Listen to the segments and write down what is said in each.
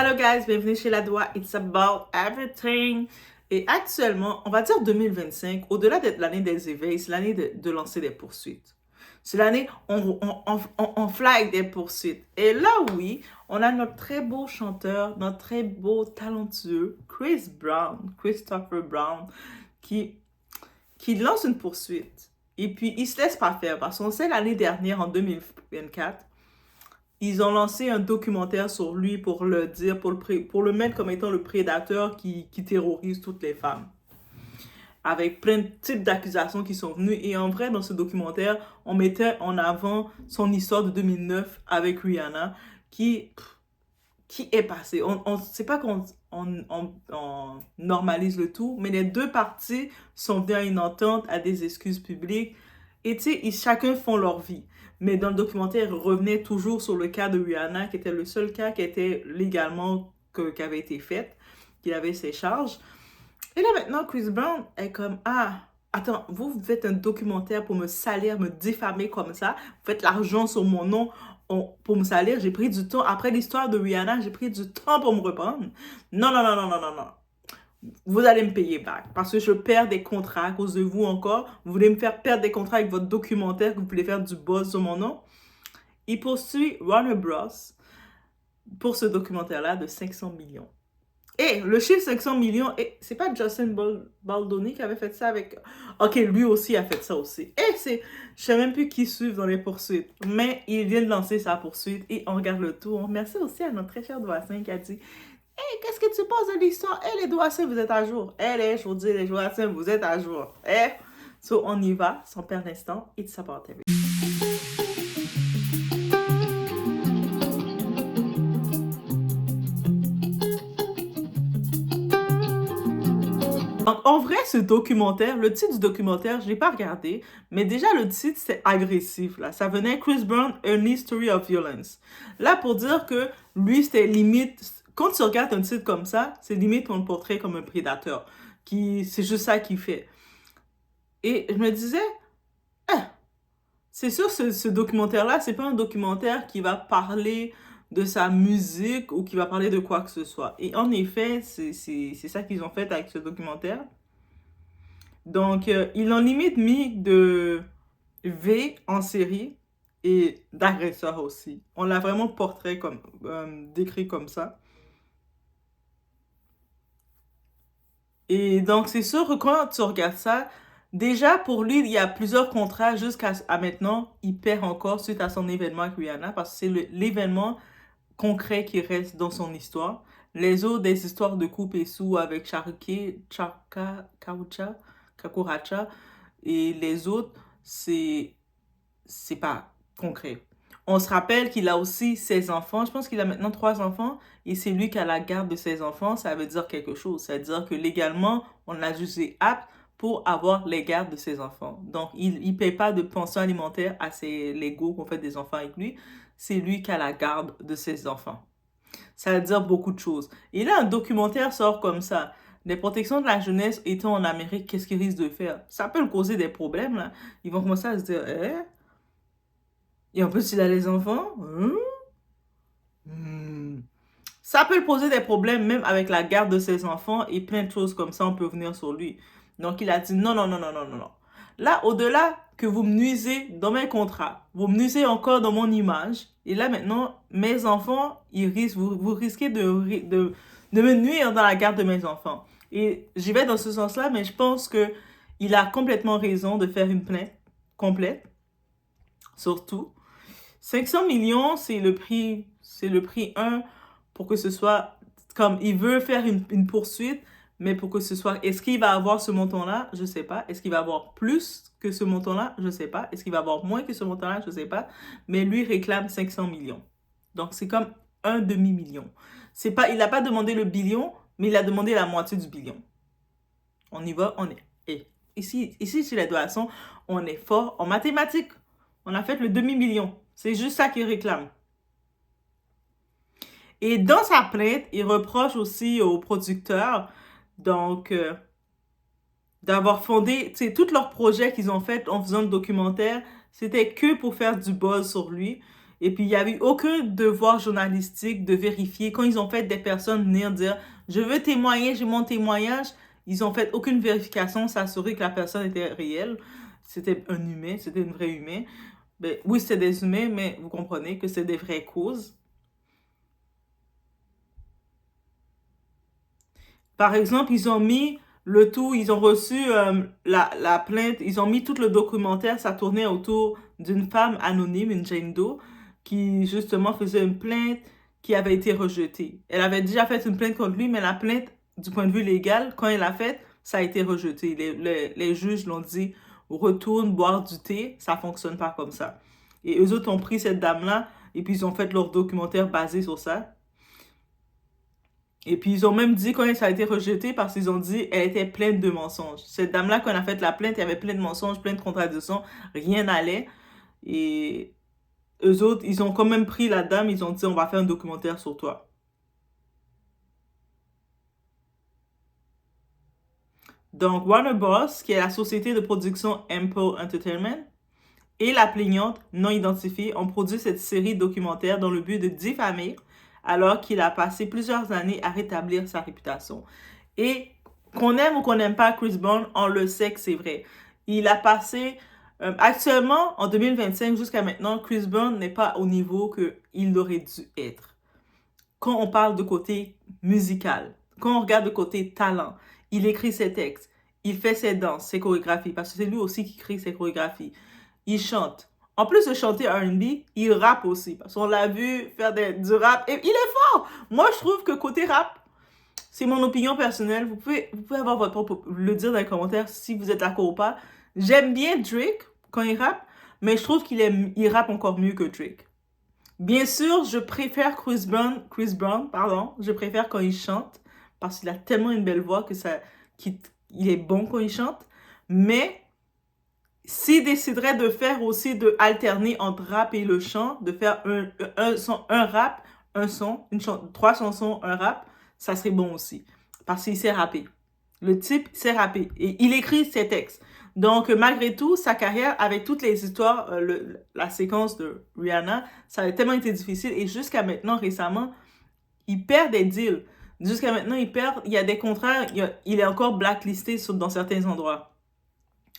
Hello guys, bienvenue chez La Doua, it's about everything. Et actuellement, on va dire 2025, au-delà d'être l'année des éveils, c'est l'année de lancer des poursuites. C'est l'année, on fly des poursuites. Et là, oui, on a notre très beau chanteur, notre très beau talentueux, Christopher Brown, qui, qui lance une poursuite. Et puis, il se laisse pas faire, parce qu'on sait l'année dernière, en 2024, ils ont lancé un documentaire sur lui pour le dire, pour le mettre comme étant le prédateur qui terrorise toutes les femmes. Avec plein de types d'accusations qui sont venues. Et en vrai, dans ce documentaire, on mettait en avant son histoire de 2009 avec Rihanna qui est passée. C'est pas qu'on on normalise le tout, mais les deux parties sont venues à une entente, à des excuses publiques. Et tu sais, chacun font leur vie. Mais dans le documentaire, il revenait toujours sur le cas de Rihanna, qui était le seul cas qui était légalement, qui avait été fait, qu'il avait ses charges. Et là maintenant, Chris Brown est comme, ah, attends, vous faites un documentaire pour me salir, me diffamer comme ça, vous faites l'argent sur mon nom pour me salir, j'ai pris du temps, après l'histoire de Rihanna, j'ai pris du temps pour me reprendre. Non, non, non, non, non, non, non. Vous allez me payer back parce que je perds des contrats à cause de vous encore. Vous voulez me faire perdre des contrats avec votre documentaire que vous voulez faire du buzz sur mon nom. Il poursuit Warner Bros. Pour ce documentaire-là de 500 millions. Et le chiffre 500 millions, c'est pas Justin Baldoni qui avait fait ça avec... Ok, lui aussi a fait ça aussi. Et je sais même plus qui suit dans les poursuites. Mais il vient de lancer sa poursuite et on regarde le tout. Merci aussi à notre très cher Doissin qui a dit... Hey, qu'est-ce que tu penses de l'histoire? Les Doissins, vous êtes à jour. Je vous dis, les Doissins, vous êtes à jour. So, on y va, sans perdre d'instant. It's about everything. Donc, en vrai, ce documentaire, le titre du documentaire, je l'ai pas regardé, mais déjà le titre, c'est agressif. Là. Ça venait Chris Brown, An History of Violence. Là, pour dire que lui, c'était limite... Quand tu regardes un titre comme ça, c'est limite ton portrait comme un prédateur. C'est juste ça qu'il fait. Et je me disais, c'est sûr, ce documentaire-là, c'est pas un documentaire qui va parler de sa musique ou qui va parler de quoi que ce soit. Et en effet, c'est ça qu'ils ont fait avec ce documentaire. Donc, ils l'ont limite mis de V en série et d'agresseur aussi. On l'a vraiment décrit comme ça. Et donc, c'est sûr que quand tu regardes ça, déjà pour lui, il y a plusieurs contrats jusqu'à maintenant. Il perd encore suite à son événement avec Rihanna parce que c'est l'événement concret qui reste dans son histoire. Les autres, des histoires de coupe et sous avec Kakuracha, et les autres, c'est pas concret. On se rappelle qu'il a aussi ses enfants. Je pense qu'il a maintenant 3 enfants et c'est lui qui a la garde de ses enfants. Ça veut dire quelque chose. Ça veut dire que légalement, on l'a jugé apte pour avoir les gardes de ses enfants. Donc, il ne paye pas de pension alimentaire à ses légaux qu'on fait des enfants avec lui. C'est lui qui a la garde de ses enfants. Ça veut dire beaucoup de choses. Et là, un documentaire sort comme ça. Les protections de la jeunesse étant en Amérique, qu'est-ce qu'ils risquent de faire? Ça peut le causer des problèmes, là. Ils vont commencer à se dire, et en plus, il a les enfants. Ça peut poser des problèmes même avec la garde de ses enfants et plein de choses comme ça, on peut venir sur lui. Donc, il a dit non, non, non, non, non, non, non. Là, au-delà que vous me nuisez dans mes contrats, vous me nuisez encore dans mon image. Et là, maintenant, mes enfants, vous risquez de me nuire dans la garde de mes enfants. Et j'y vais dans ce sens-là, mais je pense que il a complètement raison de faire une plainte complète. Surtout. 500 millions, c'est le prix 1 pour que ce soit comme il veut faire une poursuite, mais pour que ce soit, est-ce qu'il va avoir ce montant-là? Je sais pas. Est-ce qu'il va avoir plus que ce montant-là? Je sais pas. Est-ce qu'il va avoir moins que ce montant-là? Je sais pas. Mais lui réclame 500 millions. Donc, c'est comme un demi-million. Il n'a pas demandé le billion, mais il a demandé la moitié du billion. On y va, on est. Et ici, chez les Doissons, on est fort en mathématiques. On a fait le demi-million. C'est juste ça qu'il réclame. Et dans sa plainte, il reproche aussi aux producteurs, donc, d'avoir fondé, tu sais, tous leurs projets qu'ils ont fait en faisant le documentaire, c'était que pour faire du buzz sur lui. Et puis, il n'y a eu aucun devoir journalistique de vérifier. Quand ils ont fait des personnes venir dire, je veux témoigner, j'ai mon témoignage, ils ont fait aucune vérification, s'assurer que la personne était réelle. C'était un humain, c'était une vraie humain. Ben, oui, c'est des humains, mais vous comprenez que c'est des vraies causes. Par exemple, ils ont mis le tout, ils ont reçu la plainte, ils ont mis tout le documentaire, ça tournait autour d'une femme anonyme, une Jane Doe, qui justement faisait une plainte qui avait été rejetée. Elle avait déjà fait une plainte contre lui, mais la plainte, du point de vue légal, quand elle l'a faite, ça a été rejeté. Les juges l'ont dit, retourne boire du thé, ça fonctionne pas comme ça. Et eux autres ont pris cette dame-là, et puis ils ont fait leur documentaire basé sur ça. Et puis, ils ont même dit quand ça a été rejeté parce qu'ils ont dit elle était pleine de mensonges. Cette dame-là, quand on a fait la plainte, il y avait plein de mensonges, plein de contradictions, rien n'allait. Et eux autres, ils ont quand même pris la dame, ils ont dit on va faire un documentaire sur toi. Donc, Warner Bros., qui est la société de production Ample Entertainment, et la plaignante non identifiée ont produit cette série documentaire dans le but de diffamer alors qu'il a passé plusieurs années à rétablir sa réputation. Et qu'on aime ou qu'on n'aime pas Chris Brown, on le sait que c'est vrai. Il a passé, actuellement, en 2025 jusqu'à maintenant, Chris Brown n'est pas au niveau qu'il aurait dû être. Quand on parle de côté musical, quand on regarde de côté talent, il écrit ses textes, il fait ses danses, ses chorégraphies, parce que c'est lui aussi qui crée ses chorégraphies. Il chante. En plus de chanter R&B, il rappe aussi. Parce qu'on l'a vu faire du rap. Et il est fort. Moi, je trouve que côté rap, c'est mon opinion personnelle. Vous pouvez avoir votre propre... le dire dans les commentaires si vous êtes d'accord ou pas. J'aime bien Drake quand il rappe, mais je trouve il rappe encore mieux que Drake. Bien sûr, je préfère Chris Brown, pardon. Je préfère quand il chante parce qu'il a tellement une belle voix qu'il est bon quand il chante. Mais s'il déciderait de faire aussi, de alterner entre rap et le chant, de faire un rap, un son, trois chansons, un rap, ça serait bon aussi. Parce qu'il sait rapper. Le type sait rapper. Et il écrit ses textes. Donc, malgré tout, sa carrière, avec toutes les histoires, la séquence de Rihanna, ça a tellement été difficile. Et jusqu'à maintenant, récemment, il perd des deals. Jusqu'à maintenant, il y a des contrats, il est encore blacklisté dans certains endroits.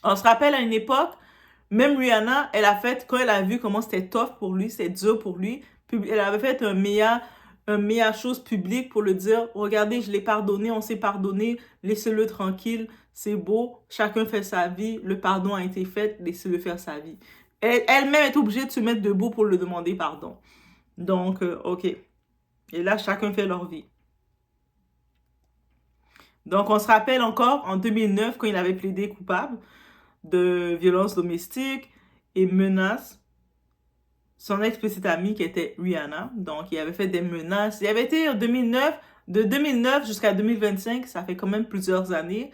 On se rappelle à une époque, même Rihanna, quand elle a vu comment c'était tough pour lui, c'était dur pour lui, elle avait fait un meilleur chose publique pour le dire, regardez, je l'ai pardonné, on s'est pardonné, laissez-le tranquille, c'est beau, chacun fait sa vie, le pardon a été fait, laissez-le faire sa vie. Elle-même est obligée de se mettre debout pour le demander pardon. Donc, ok. Et là, chacun fait leur vie. Donc, on se rappelle encore, en 2009, quand il avait plaidé coupable de violence domestique et menaces, son ex-petite amie qui était Rihanna. Donc, il avait fait des menaces. Il avait été en 2009, de 2009 jusqu'à 2025, ça fait quand même plusieurs années.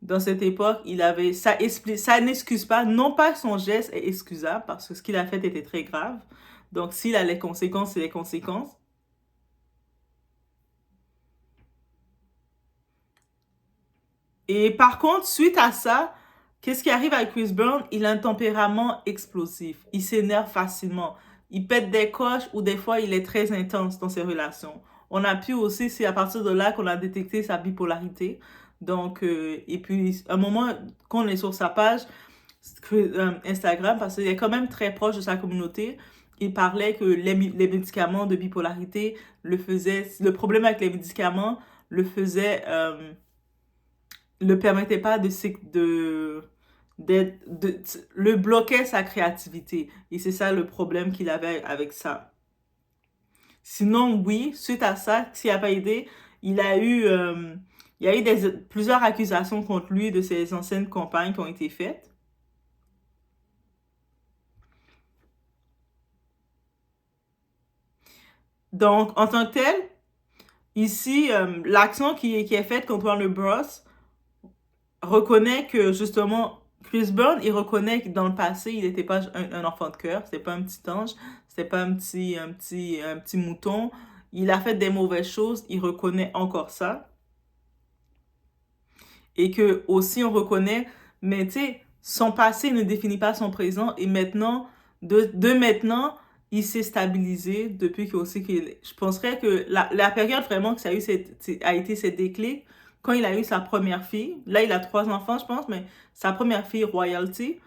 Dans cette époque, ça n'excuse pas, non pas son geste est excusable parce que ce qu'il a fait était très grave. Donc, s'il a les conséquences, c'est les conséquences. Et par contre, suite à ça, qu'est-ce qui arrive avec Chris Brown? Il a un tempérament explosif. Il s'énerve facilement. Il pète des coches ou des fois, il est très intense dans ses relations. On a pu aussi, c'est à partir de là qu'on a détecté sa bipolarité. Donc, et puis, à un moment, quand on est sur sa page Instagram, parce qu'il est quand même très proche de sa communauté, il parlait que les médicaments de bipolarité le problème avec les médicaments le permettait pas le bloquait sa créativité. Et c'est ça le problème qu'il avait avec ça. Sinon, oui, suite à ça, s'il n'a pas aidé, il y a eu plusieurs accusations contre lui de ses anciennes compagnes qui ont été faites. Donc, en tant que tel, ici, l'action qui est faite contre Warner Bros. Reconnaît que justement Chris Brown, il reconnaît que dans le passé, il n'était pas un enfant de cœur, c'était pas un petit ange, c'était pas un petit mouton. Il a fait des mauvaises choses, il reconnaît encore ça. Et que aussi on reconnaît, mais tu sais, son passé ne définit pas son présent. Et maintenant, de maintenant, il s'est stabilisé depuis que aussi qu'il... Je penserais que la période vraiment que ça a eu a été cette déclic, quand il a eu sa première fille, là il a 3 enfants je pense, mais sa première fille, Royalty,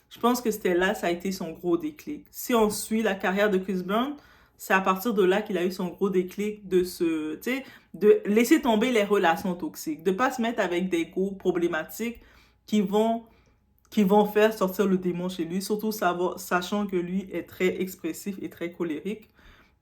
je pense que c'était là, ça a été son gros déclic. Si on suit la carrière de Chris Brown, c'est à partir de là qu'il a eu son gros déclic de tu sais, de laisser tomber les relations toxiques, de pas se mettre avec des goûts problématiques qui vont faire sortir le démon chez lui, surtout sachant que lui est très expressif et très colérique.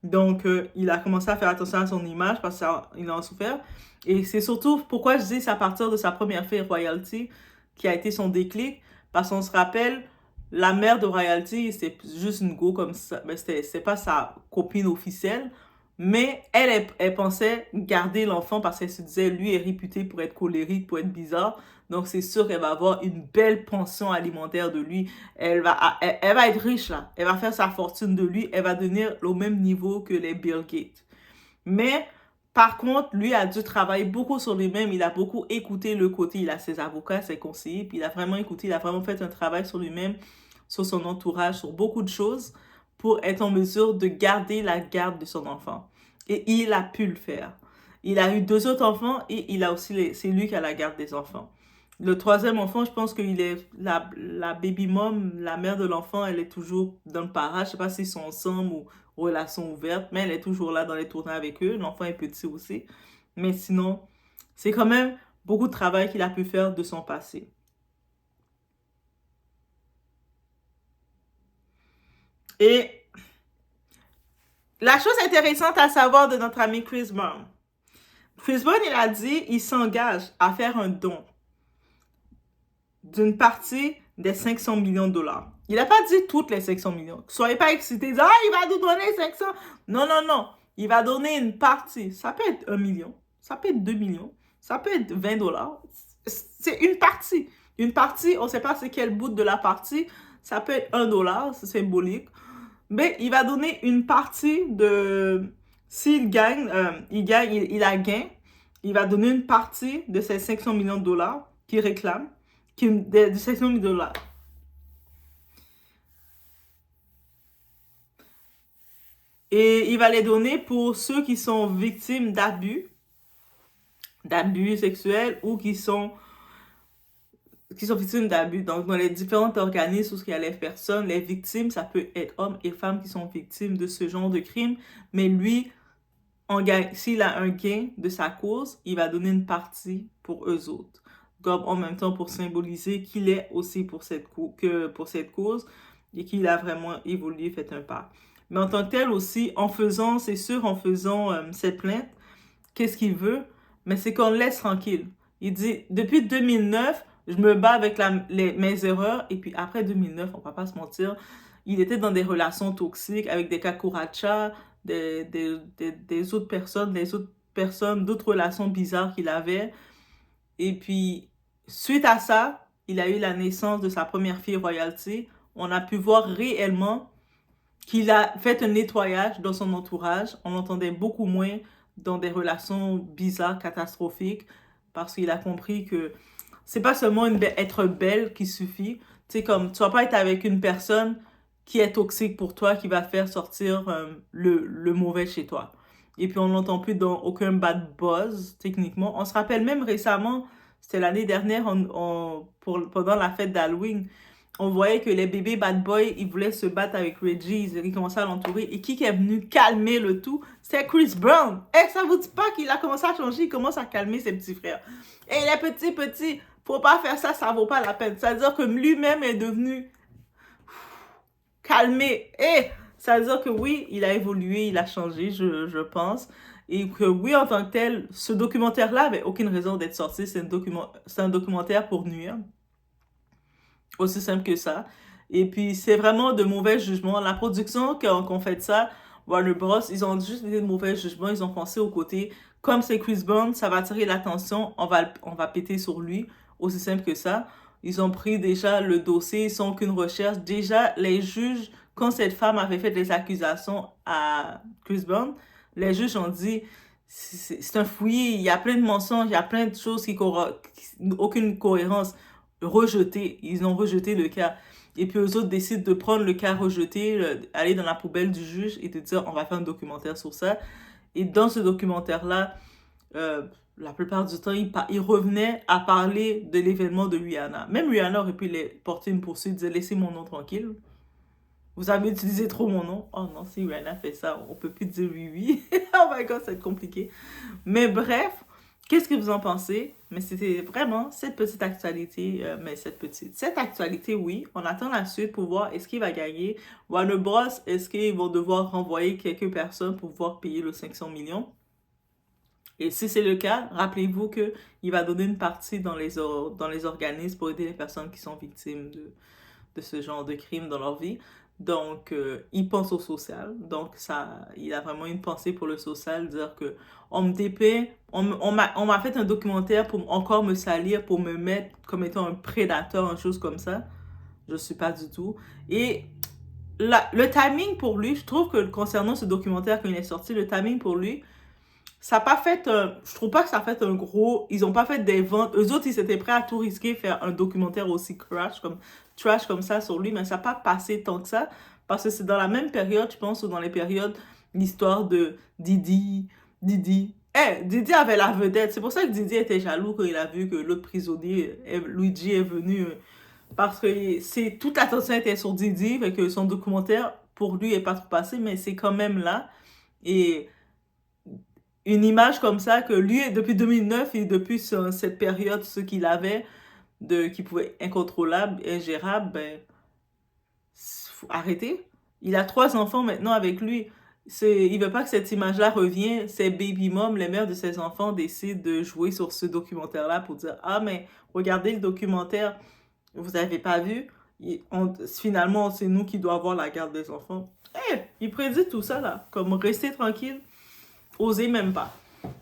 Donc, il a commencé à faire attention à son image parce qu'il en a souffert. Et c'est surtout pourquoi je dis c'est à partir de sa première fille, Royalty, qui a été son déclic. Parce qu'on se rappelle, la mère de Royalty, c'était juste une go comme ça. Mais c'était pas sa copine officielle. Mais elle pensait garder l'enfant parce qu'elle se disait, lui est réputé pour être colérique, pour être bizarre. Donc, c'est sûr qu'elle va avoir une belle pension alimentaire de lui. Elle va être riche, là. Elle va faire sa fortune de lui. Elle va devenir au même niveau que les Bill Gates. Mais, par contre, lui a dû travailler beaucoup sur lui-même. Il a beaucoup écouté le côté. Il a ses avocats, ses conseillers. Puis, il a vraiment écouté. Il a vraiment fait un travail sur lui-même, sur son entourage, sur beaucoup de choses pour être en mesure de garder la garde de son enfant. Et il a pu le faire. Il a eu 2 autres enfants et il a aussi c'est lui qui a la garde des enfants. Le 3e enfant, je pense qu'il est la baby mom, la mère de l'enfant, elle est toujours dans le parage. Je sais pas s'ils sont ensemble ou relation ouverte, mais elle est toujours là dans les tournages avec eux. L'enfant est petit aussi. Mais sinon, c'est quand même beaucoup de travail qu'il a pu faire de son passé. Et la chose intéressante à savoir de notre ami Chris Brown. Chris Brown, il a dit, il s'engage à faire un don d'une partie des 500 millions de dollars. Il n'a pas dit toutes les 500 millions. Soyez pas excités, il va nous donner 500. Non, non, non. Il va donner une partie. Ça peut être 1 million, ça peut être 2 millions, ça peut être 20 dollars. C'est une partie. Une partie, on ne sait pas c'est quel bout de la partie. Ça peut être 1 dollar, c'est symbolique. Mais il va donner une partie de... S'il gagne, il a gain, il va donner une partie de ces 500 millions de dollars qu'il réclame, de 500 millions de dollars. Et il va les donner pour ceux qui sont victimes d'abus sexuels ou qui sont victimes d'abus. Donc, dans les différents organismes où il y a les personnes, les victimes, ça peut être hommes et femmes qui sont victimes de ce genre de crime. Mais lui, s'il a un gain de sa cause, il va donner une partie pour eux autres. Comme en même temps pour symboliser qu'il est aussi pour cette cause et qu'il a vraiment évolué, fait un pas. Mais en tant que tel aussi, en faisant cette plainte, qu'est-ce qu'il veut? Mais c'est qu'on le laisse tranquille. Il dit, depuis 2009, je me bats avec mes erreurs. Et puis après 2009, on ne va pas se mentir, il était dans des relations toxiques avec des kakurachas, des autres personnes, d'autres relations bizarres qu'il avait. Et puis, suite à ça, il a eu la naissance de sa première fille, Royalty. On a pu voir réellement qu'il a fait un nettoyage dans son entourage. On l'entendait beaucoup moins dans des relations bizarres, catastrophiques, parce qu'il a compris que c'est pas seulement être belle qui suffit. Tu sais, comme tu vas pas être avec une personne qui est toxique pour toi, qui va faire sortir le mauvais chez toi. Et puis on l'entend plus dans aucun bad buzz, techniquement. On se rappelle même récemment, c'était l'année dernière, pendant la fête d'Halloween, on voyait que les bébés bad boys, ils voulaient se battre avec Reggie, ils commençaient à l'entourer. Et qui est venu calmer le tout? C'est Chris Brown. Et ça vous dit pas qu'il a commencé à changer, il commence à calmer ses petits frères. Et les petits, faut pas faire ça, ça vaut pas la peine. C'est-à-dire que lui-même est devenu calmé. Et ça veut dire que oui, il a évolué, il a changé, je pense. Et que oui, en tant que tel, ce documentaire-là avait aucune raison d'être sorti. C'est un documentaire pour nuire. Aussi simple que ça. Et puis, c'est vraiment de mauvais jugements. La production qu'on fait de ça, Warner Bros., ils ont juste des mauvais jugements. Ils ont pensé au côté, comme c'est Chris Brown, ça va attirer l'attention, on va péter sur lui. Aussi simple que ça. Ils ont pris déjà le dossier sans aucune recherche. Déjà, les juges, quand cette femme avait fait des accusations à Chris Brown, les juges ont dit, c'est un fouillis, il y a plein de mensonges, il y a plein de choses aucune cohérence. Ils ont rejeté le cas. Et puis eux autres décident de prendre le cas rejeté, aller dans la poubelle du juge et de dire on va faire un documentaire sur ça. Et dans ce documentaire-là, la plupart du temps, il revenait à parler de l'événement de Rihanna. Même Rihanna aurait pu porter une poursuite, dire laissez mon nom tranquille. Vous avez utilisé trop mon nom. Oh non, si Rihanna fait ça, on peut plus dire oui, oui. Oh my god, ça va être compliqué. Mais bref, qu'est-ce que vous en pensez? Mais c'était vraiment cette petite actualité, cette actualité, oui, on attend la suite pour voir est-ce qu'il va gagner. Warner Bros, est-ce qu'ils vont devoir renvoyer quelques personnes pour pouvoir payer le 500 millions? Et si c'est le cas, rappelez-vous qu'il va donner une partie dans les organismes pour aider les personnes qui sont victimes de ce genre de crimes dans leur vie. Donc, il pense au social. Donc, il a vraiment une pensée pour le social, dire que on me dépeint, on m'a fait un documentaire pour encore me salir, pour me mettre comme étant un prédateur, une chose comme ça. Je suis pas du tout. Et le timing pour lui, je trouve que concernant ce documentaire quand il est sorti, le timing pour lui, ça n'a pas fait je trouve pas que ça a fait un gros, ils ont pas fait des ventes, eux autres ils étaient prêts à tout risquer, faire un documentaire aussi trash comme ça sur lui, mais ça n'a pas passé tant que ça, parce que c'est dans la même période, je pense, ou dans les périodes, l'histoire de Didi, Didi avait la vedette, c'est pour ça que Didi était jaloux quand il a vu que l'autre prisonnier, Luigi, est venu, parce que toute l'attention était sur Didi, fait que son documentaire, pour lui, est pas trop passé, mais c'est quand même là, et une image comme ça que lui, depuis 2009 et depuis cette période, ce qu'il avait, qui pouvait être incontrôlable, ingérable, ben, faut arrêter. Il a 3 enfants maintenant avec lui. Il veut pas que cette image-là revienne. Ses baby moms, les mères de ses enfants, décident de jouer sur ce documentaire-là pour dire, ah, mais regardez le documentaire, vous n'avez pas vu? Finalement, c'est nous qui doit avoir la garde des enfants. Il prédit tout ça, là. Comme rester tranquille. Osez même pas.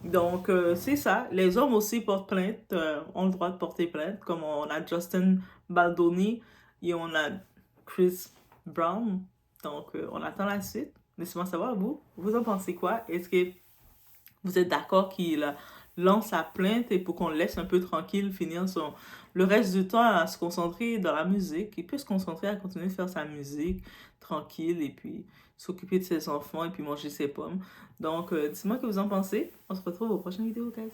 Donc, c'est ça. Les hommes aussi portent plainte, ont le droit de porter plainte, comme on a Justin Baldoni et on a Chris Brown. Donc, on attend la suite. Laissez-moi savoir, vous en pensez quoi? Est-ce que vous êtes d'accord qu'il lance sa plainte et pour qu'on le laisse un peu tranquille, finir le reste du temps à se concentrer dans la musique? Il peut se concentrer à continuer de faire sa musique tranquille et puis s'occuper de ses enfants et puis manger ses pommes. Donc, dites-moi ce que vous en pensez. On se retrouve aux prochaines vidéos, guys.